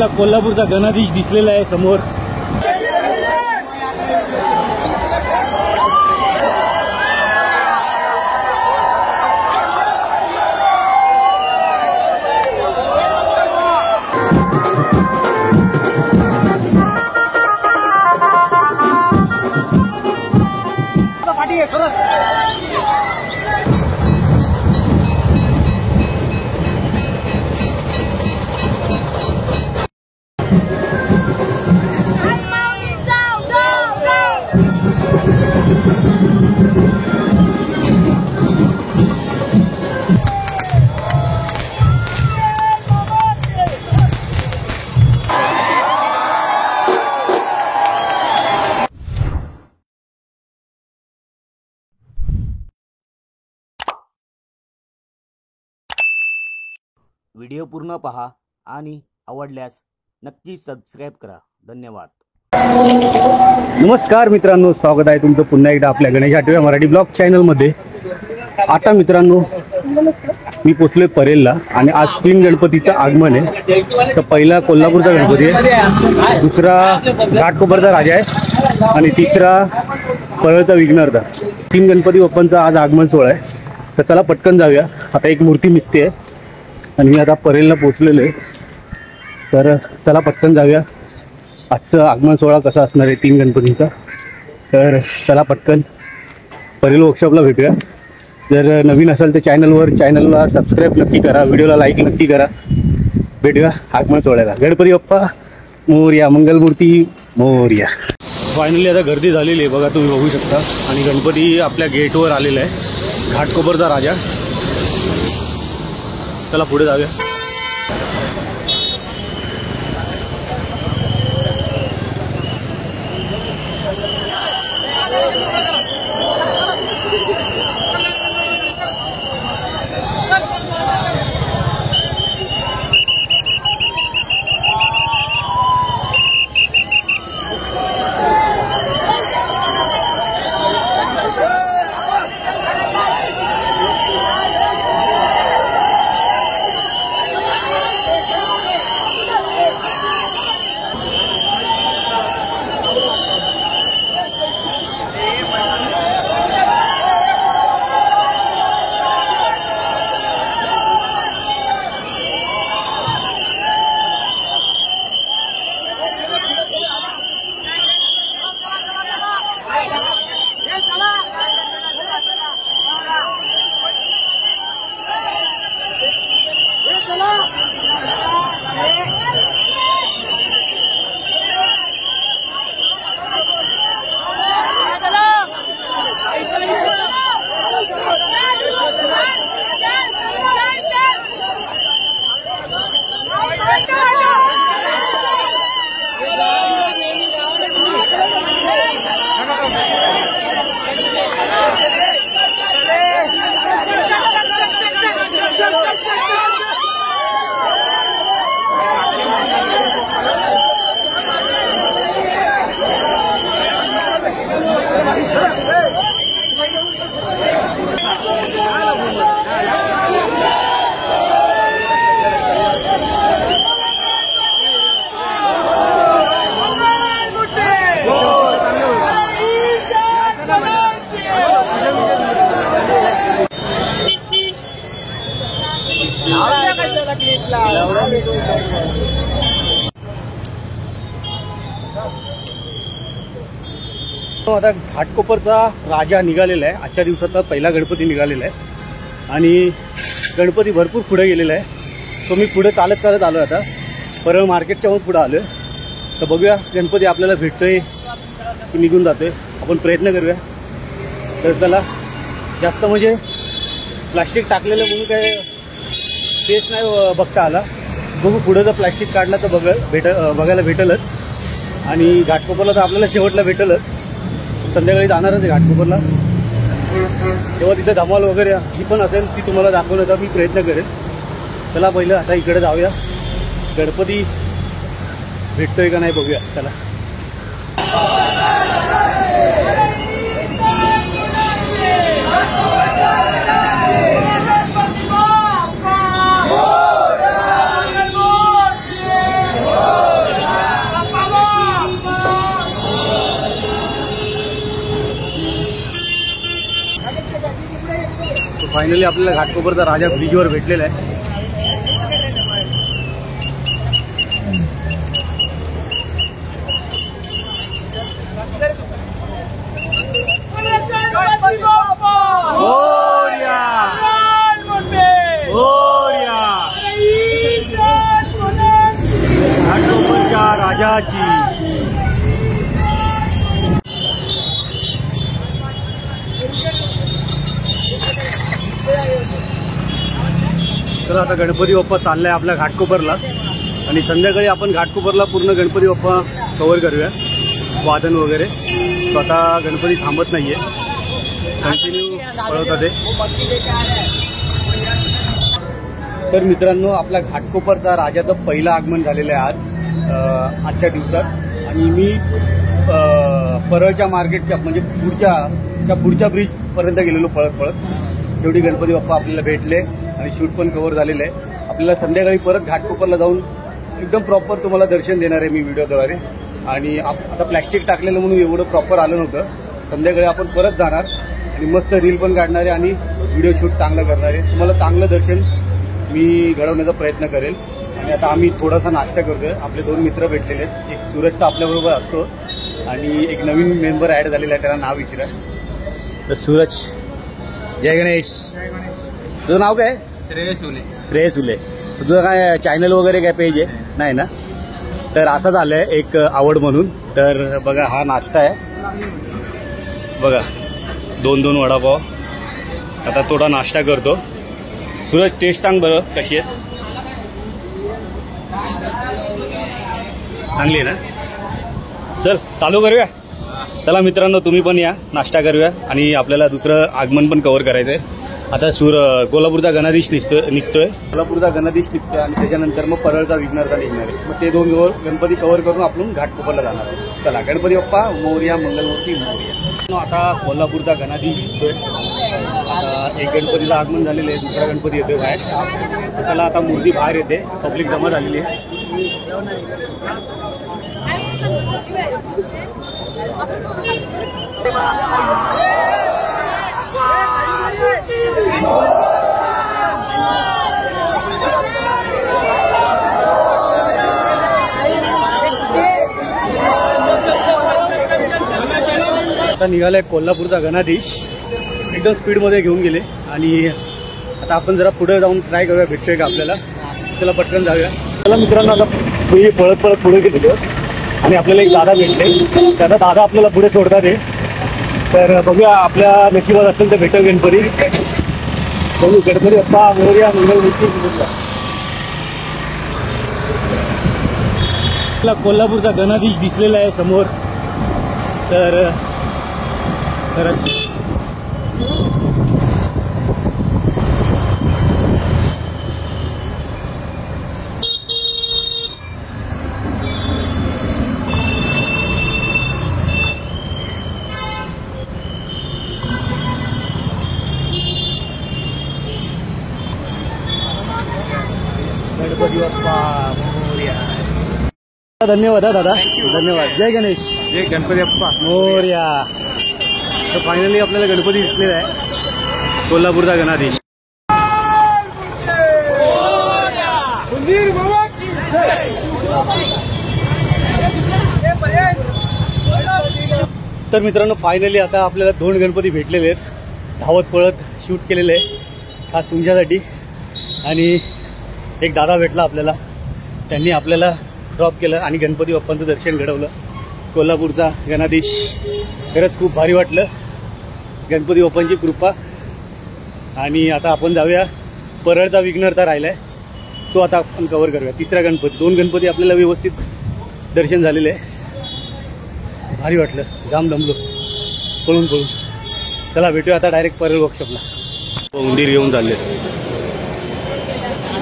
कोल्हापूरचा गणाधीश दिसलेला आहे समोर। व्हिडिओ पूर्ण पहा आणि आवडल्यास नक्की सबस्क्राइब करा। धन्यवाद। नमस्कार मित्रांनो, स्वागत आहे तुमचं पुन्हा एकदा आपल्या गणेश आठवले मराठी ब्लॉग चॅनलमध्ये। आता मित्रांनो मी पोचलोय परेलला आणि आज 3 गणपतीचं आगमन आहे। तर पहिला कोल्हापूरचा गणपती आहे, दुसरा घाटकोपरचा राजा आहे आणि तिसरा परळचा विघ्नहर्ता। 3 गणपती बाप्पांचा आज आगमन सोहळा आहे। तर चला पटकन जाऊया। आता एक मूर्ती निघते आहे आणि मी आता परेलला पोचलेलो आहे। तर चला पटकन जाऊया। आजचं आगमन सोहळा कसा असणार आहे 3 गणपतींचा, तर चला पटकन परेल वर्कशॉपला भेटूया। जर नवीन असाल तर चॅनलला सबस्क्राईब नक्की करा, व्हिडिओला लाईक नक्की करा। भेटूया आगमन सोहळ्याला। गणपती बाप्पा मोरया, मंगलमूर्ती मोरया। फायनली आता गर्दी झालेली आहे बघा, तुम्ही बघू शकता। आणि गणपती आपल्या गेटवर आलेला आहे, घाटकोपरचा राजा। चला पुढे जाऊया। आता घाटकोपरचा राजा निघालेला आहे। आजच्या दिवसाचा पहिला गणपती निघालेला आहे आणि गणपती भरपूर पुढे गेलेला आहे। तो मी पुढे चालत आलो, आता परळ मार्केटच्या पुढे आलो। तर बघूया गणपती आपल्याला भेटतोय की निघून जातोय, आपण प्रयत्न करूया। तर चला, जास्त म्हणजे प्लास्टिक टाकलेलं म्हणून काय स्पेस नाही बघता आला। बघू पुढे जर प्लास्टिक काढला तर बघायला भेटेलच। आणि घाटकोपरला तर आपल्याला शेवटला भेटेलच। संध्याकाळी जाणारच आहे घाटकोपरला, तेव्हा तिथे धमाल वगैरे ही पण असेल, ती तुम्हाला दाखवण्याचा मी प्रयत्न करेन। चला पहिलं आता इकडे जाऊया, गणपती भेटतोय का नाही बघूया। चला फायनली आपल्याला घाटकोपरचा राजा ब्रिजवर भेटलेला आहे. घाटकोपरच्या राजाची तर आता गणपती बाप्पा चाललाय आपल्या घाटकोपरला आणि संध्याकाळी आपण घाटकोपरला पूर्ण गणपती बाप्पा कव्हर करूया, वादन वगैरे. तो आता गणपती थांबत नाहीये, कंटिन्यू पळवतात ते. तर मित्रांनो, आपल्या घाटकोपरचा राजाचं पहिलं आगमन झालेलं आहे आज आजच्या दिवसात. आणि मी परळच्या मार्केटच्या म्हणजे पुढच्या ब्रिजपर्यंत गेलेलो पळत पळत. शेवटी गणपती बाप्पा आपल्याला भेटले आणि शूट पण कव्हर झालेलं आहे. आपल्याला संध्याकाळी परत घाटकोपरला जाऊन एकदम प्रॉपर तुम्हाला दर्शन देणार आहे मी व्हिडिओद्वारे. आणि आता प्लॅस्टिक टाकलेलं म्हणून एवढं प्रॉपर आलं नव्हतं. संध्याकाळी आपण परत जाणार आणि मस्त रील पण काढणार आहे आणि व्हिडिओ शूट चांगलं करणार आहे. तुम्हाला चांगलं दर्शन मी घडवण्याचा प्रयत्न करेल. आणि आता आम्ही थोडासा नाश्ता करतोय. आपले 2 मित्र भेटलेले आहेत. एक सूरज तर आपल्याबरोबर असतो आणि एक नवीन मेंबर ॲड झालेला आहे, त्याला नाव विचारा. तर सूरज, जय गणेश. तुझं नाव काय? श्रेयस उले. तुझं काय चॅनल वगैरे काय पेज आहे? नाही ना. तर असं झालंय एक आवड म्हणून. तर बघा, हा नाश्ता आहे बघा, 2 वडापाव. आता थोडा नाश्ता करतो. सूरज, टेस्ट सांग बरं कशी आहे? चांगली आहे ना. चल चालू करूया. चला मित्रांनो, तुम्ही पण या, नाश्ता करूया आणि आपल्याला दुसरं आगमन पण कव्हर करायचं आहे. आता कोल्हापूरचा गणाधीश निघतोय आणि त्याच्यानंतर मग परळचा विघ्नहर्ता निघणार आहे. मग ते 2 गणपती कव्हर करून आपण घाटकोपरला जाणार आहोत. चला, गणपती बाप्पा मोरया, मंगलमूर्ती मोरया. आता कोल्हापूरचा गणाधीश निघतोय. आता एक गणपतीचं आगमन झालेलं आहे, दुसरा गणपती येतोय बाहेर. त्याला आता मूर्ती बाहेर येते, पब्लिक जमा झालेली आहे. आता निघालाय कोल्हापूरचा गणाधीश. एकदम स्पीडमध्ये घेऊन गेले आणि आता आपण जरा पुढे जाऊन ट्राय करूया, भेटतोय का आपल्याला. चला पटकन जाऊया. चला मित्रांनो, आता पळत पुढे गेलो आणि आपल्याला एक दादा भेटले. त्याचा दादा आपल्याला पुढे सोडतात आहे. तर बघूया, आपल्या नशिबात असेल तर भेटेल गणपती. बघू, गणपती बाप्पा मोरया, मंगलमूर्ती मोरया. आपला कोल्हापूरचा गणाधीश दिसलेला आहे समोर. तर खरंच गणपती बाप्पा मोरया. धन्यवाद दादा, धन्यवाद. जय गणेश. जय गणपती बाप्पा मोरया. तर फायनली आपल्याला गणपती दिसलेला आहे, कोल्हापूरचा गणाधीश. तर मित्रांनो, फायनली आता आपल्याला 2 गणपती भेटलेले आहेत. धावत पळत शूट केलेलं आहे खास तुमच्यासाठी. आणि एक दादा भेटला आपल्याला, त्यांनी आपल्याला ड्रॉप केलं आणि गणपती बाप्पांचं दर्शन घडवलं. कोल्हापूरचा गणाधीश. खरंच खूप भारी वाटलं, गणपती बाप्पांची कृपा. आणि आता आपण जाऊया, परळचा विघ्नहर्ता राहिलाय, तो आता आपण कव्हर करूया. तिसरा गणपती, 2 गणपती आपल्याला व्यवस्थित दर्शन झालेले आहे. भारी वाटलं, जाम दमलो पळून. चला भेटूया आता डायरेक्ट परळ वर्कशॉपला. उंदीर घेऊन चालले,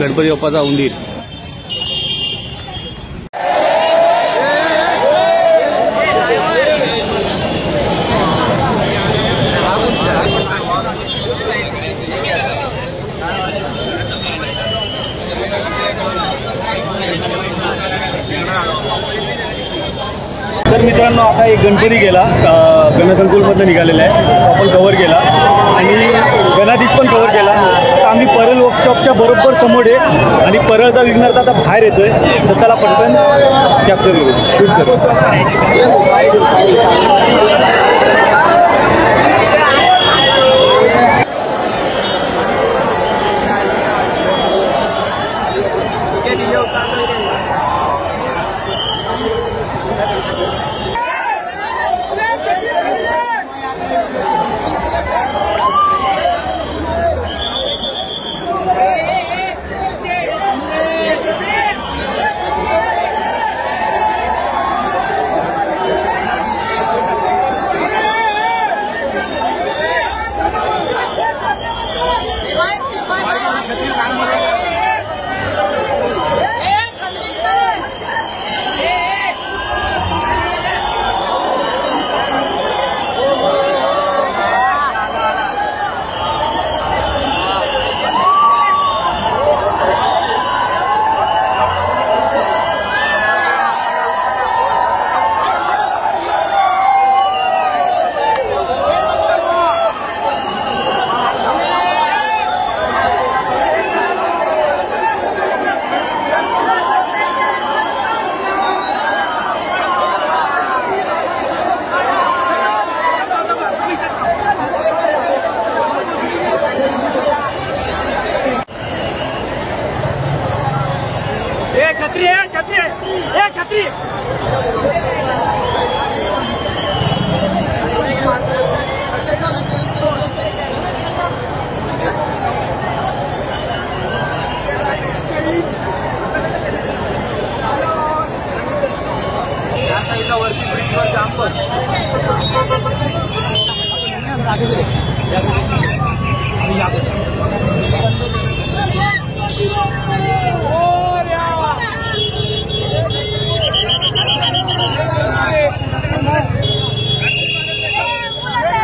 गणपती बाप्पाचा उंदीर. तर मित्रांनो, आता एक गणपती गेला, गणसंकुलमधनं निघालेला आहे, आपण कव्हर केला. आणि धनाधीश पण कव्हर केला. आता आम्ही परळ वर्कशॉपच्या बरोबर समोर आहे आणि परळचा विघ्नहर्ता आता बाहेर येतोय. तर चला पटकन कॅप्चर करू, शूट करू.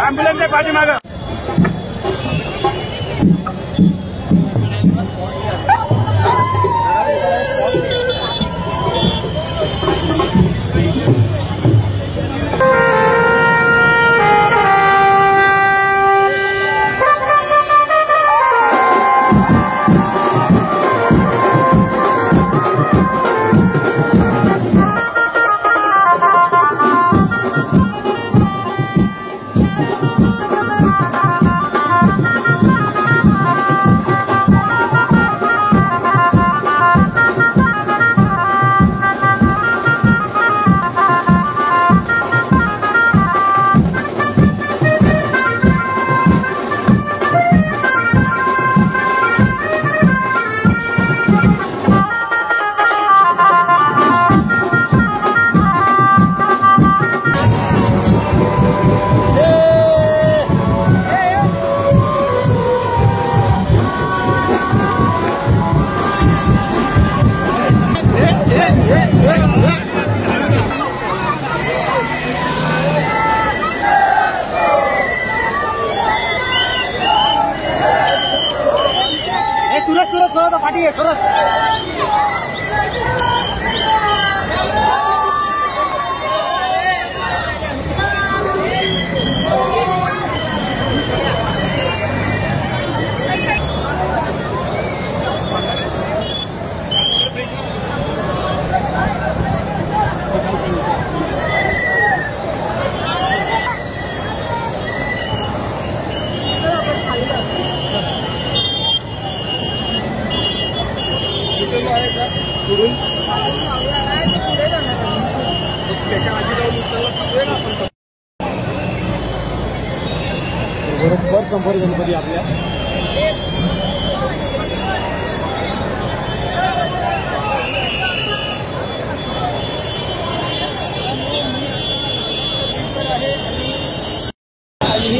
ॲम्ब्युलन्स पाठीमागं. बरोबर संभार गणपती आपल्या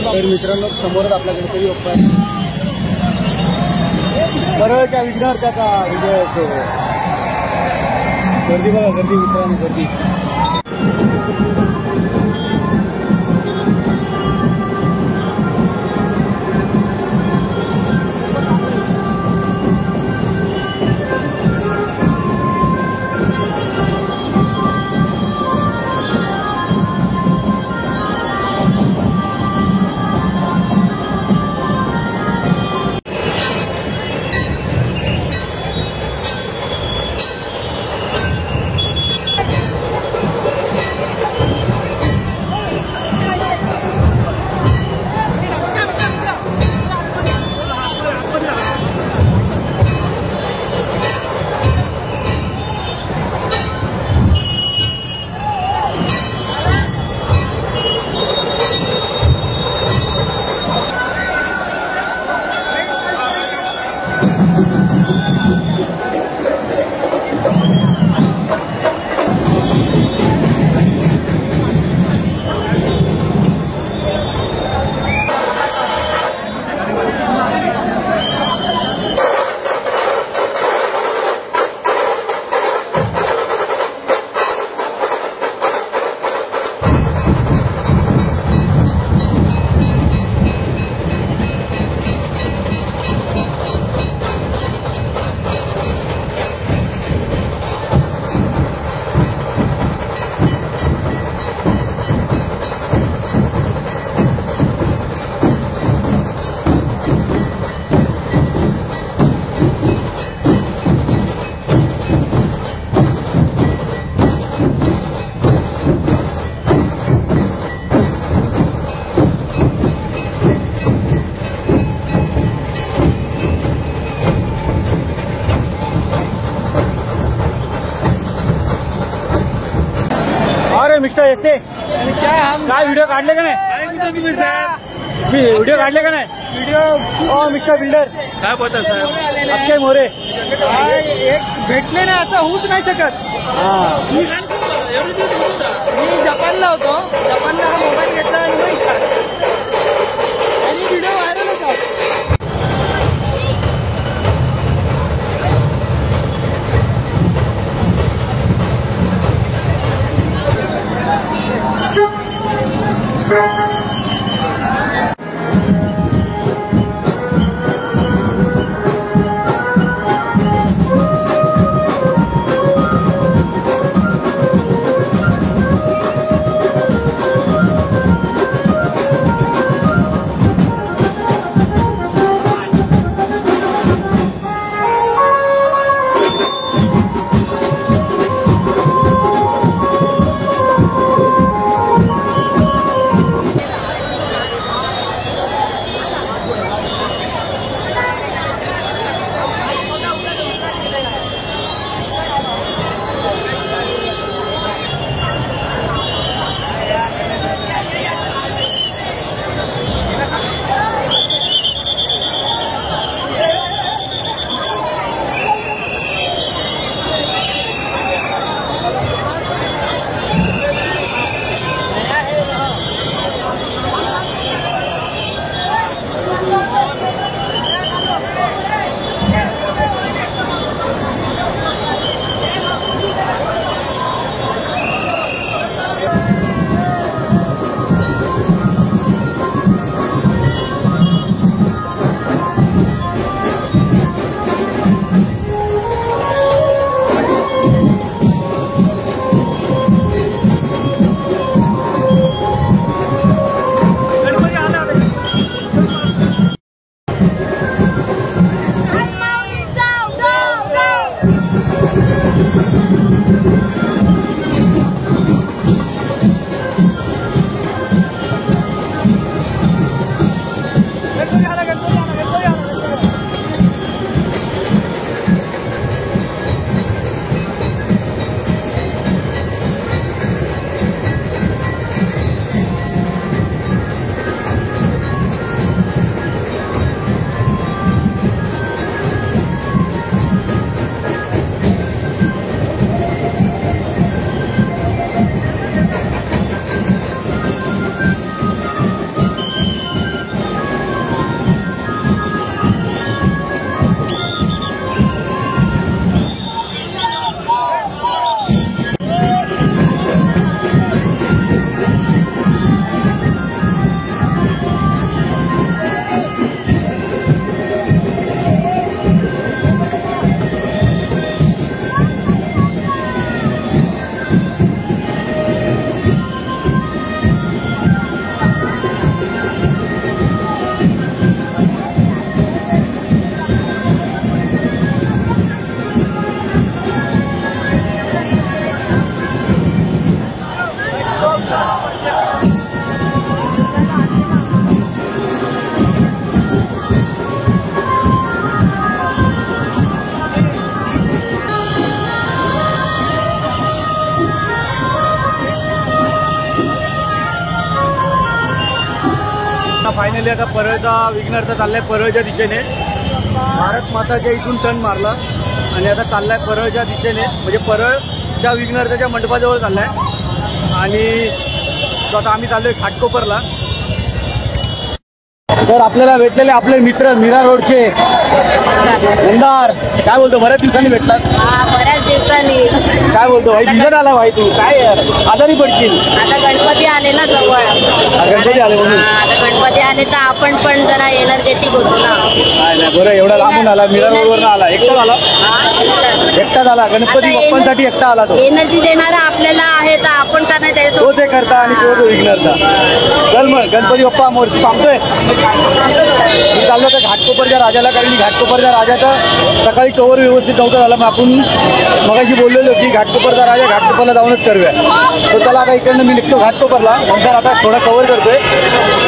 तर मित्रांनो समोरच आपला गणपती बाप्पा आहे. परळच्या विघ्नहर्त्याचा विजय असो. गर्दी बघा, गर्दी मित्रांनो, गर्दी. ऐसे काय व्हिडिओ काढले का नाही व्हिडिओ काढले का नाही व्हिडिओ मिस्टर बिल्डर काय बोलता साहेब? अक्षय मोरे एक भेटले ना असं होऊच नाही शकत. मी जपानला होतो. जपानला हा मोबाईल घेतला आणि मग इथं. आणि व्हिडिओ व्हायरल होता. फायनली आता परळचा विघ्नहर्ता चाललाय परळच्या दिशेने. भारत माताच्या इथून टर्न मारला आणि आता चाललाय परळच्या दिशेने, म्हणजे परळच्या विघ्नहर्ताच्या मंडपाजवळ चाललाय. आणि तो आता आम्ही चाललोय घाटकोपरला. तर आपल्याला भेटलेले आपले मित्र मीरा रोडचे मंदार, काय बोलतो बऱ्याच दिवसांनी भेटतात. बऱ्याच दिवसांनी. काय बोलतो भाई, दिसत आला भाई तू, काय आजारी पडशील. आता गणपती आले ना जवळ. गणपती आले म्हणून आता गणपती आले तर आपण पण जरा एनर्जेटिक होतो ना. नाही बरं, एवढा लांबून आला, मीरा रोडवर आला, एकटा आला. एकटा झाला, गणपती बाप्पांसाठी एकटा आला. तो एनर्जी देणारा आपल्याला आहे तर आपण का नाही तो ते करता आणि तो विघ्नहर्ता. चल मग गणपती बाप्पा मोर थांबतोय. मी चाललो तर घाटकोपरच्या राजाला, कारण की घाटकोपरच्या राजाचा सकाळी कवर व्यवस्थित नव्हतं झालं. मग आपण मगाशी बोललेलो की घाटकोपरचा राजा घाटकोपरला जाऊनच करूया. तर चला आता इकडनं मी निघतो घाटकोपरला, नंतर आता थोडा कवर करतोय.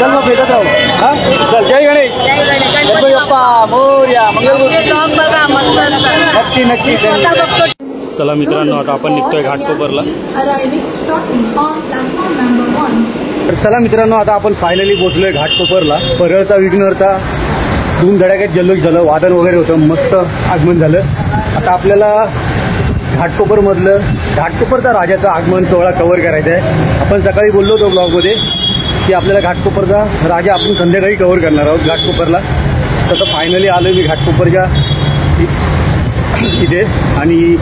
चल मग भेटत राहू. हां चल, जय गणेश. जय गणेश. गणपती बाप्पा मोरया. मंगलमूर्ती. ब्लॉग बघा, मस्त असतात. नक्की नक्की. स्वतः बघतो. चला मित्रांनो, आता आपण निघतोय घाटकोपरला. तर चला मित्रांनो, आता आपण फायनली पोहोचलोय घाटकोपरला. परळचा विघ्नहर्ता धूम धडाक्यात जल्लोष झालं, वादन वगैरे होतं, मस्त आगमन झालं. आता आपल्याला घाटकोपरचा राजाचं आगमन सोहळा कव्हर करायचा आहे. आपण सकाळी बोललो होतो ब्लॉगमध्ये की आपल्याला घाटकोपरचा राजा आपण संध्याकाळी कव्हर करणार आहोत घाटकोपरला. तर फायनली आलो मी घाटकोपरच्या इथे आणि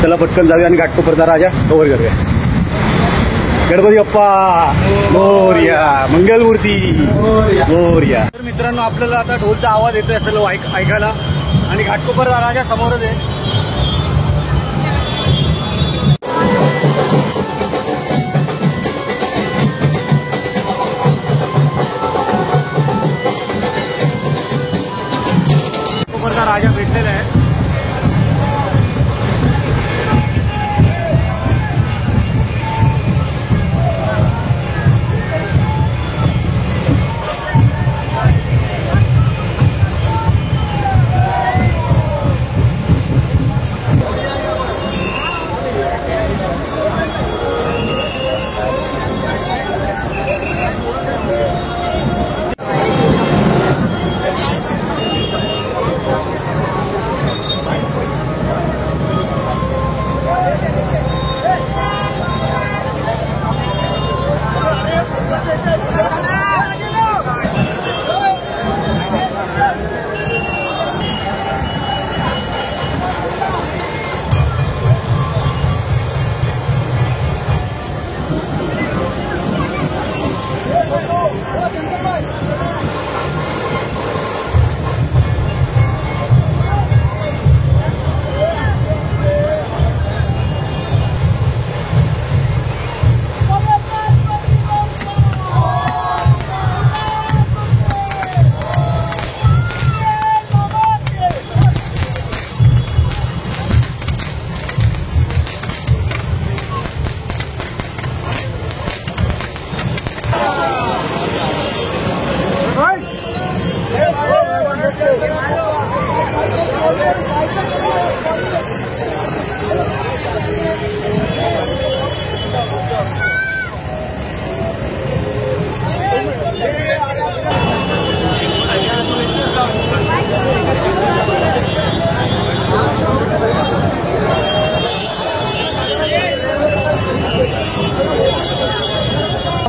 चला पटकन जाऊया आणि घाटकोपरचा राजा कव्हर करूया. गणपती बाप्पा मोरया, मंगलमूर्ती मोरया. तर मित्रांनो, आपल्याला आता ढोलचा आवाज येतोय असं ऐकायला आणि घाटकोपरचा राजा समोरच आहे. घाटकोपरचा राजा भेटलेला आहे.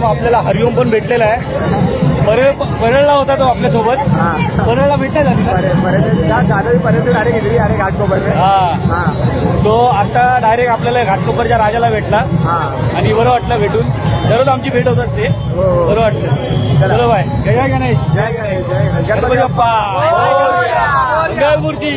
आपल्याला हरिओम पण भेटलेला आहे. परळला होता तो आपल्यासोबत. परळला भेटला पर्यंत डायरेक्ट गेली आणि घाटकोपर. तो आता डायरेक्ट आपल्याला घाटकोपरच्या राजाला भेटला आणि बरं वाटलं भेटून. दररोज आमची भेट होत असते, बरं वाटलं. चलो बाय. जय गणेश. जय गणेश. जय गणपती बाप्पा. मंगलमूर्ती.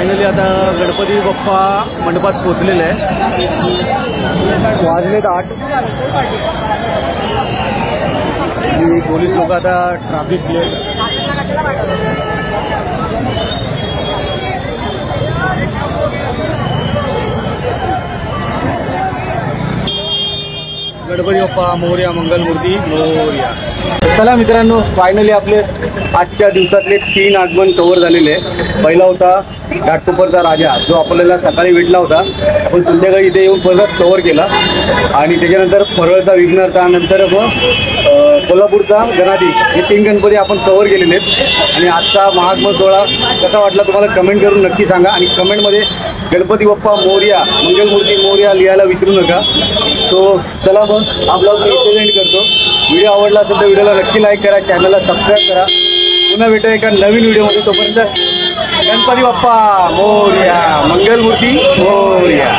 फायनली आता गणपती बाप्पा मंडपात पोचलेले आहे. वाजलेत 8 आणि पोलीस लोक आता ट्रॅफिक क्लिअर. गणपती बाप्पा मोरया, मंगलमूर्ती मोरया. चला मित्रांनो, फायनली आपले आजच्या दिवसातले 3 आगमन कव्हर झालेले आहे. पहिला होता घाटकोपरचा राजा, जो आपल्याला सकाळी भेटला होता. आपण संध्याकाळी इथे येऊन परत कव्हर केला. आणि त्याच्यानंतर परळचा विघ्नहर्ता, नंतर मग कोल्हापूरचा गणाधीश, हे 3 गणपती आपण कव्हर केलेले आहेत. आणि आजचा महागमन सोहळा कसा वाटला तुम्हाला कमेंट करून नक्की सांगा. आणि कमेंटमध्ये गणपती बाप्पा मोरया, मंगलमूर्ती मोरया लिहायला विसरू नका. सो चला मग आपला इथे एंड करतो. व्हिडिओ आवडला असेल तर व्हिडिओला नक्की लाईक करा, चॅनलला सबस्क्राईब करा. पुन्हा भेटूया एका नवीन व्हिडिओमध्ये. तोपर्यंत गणपती बाप्पा मोरया, मंगलमूर्ती मोरया.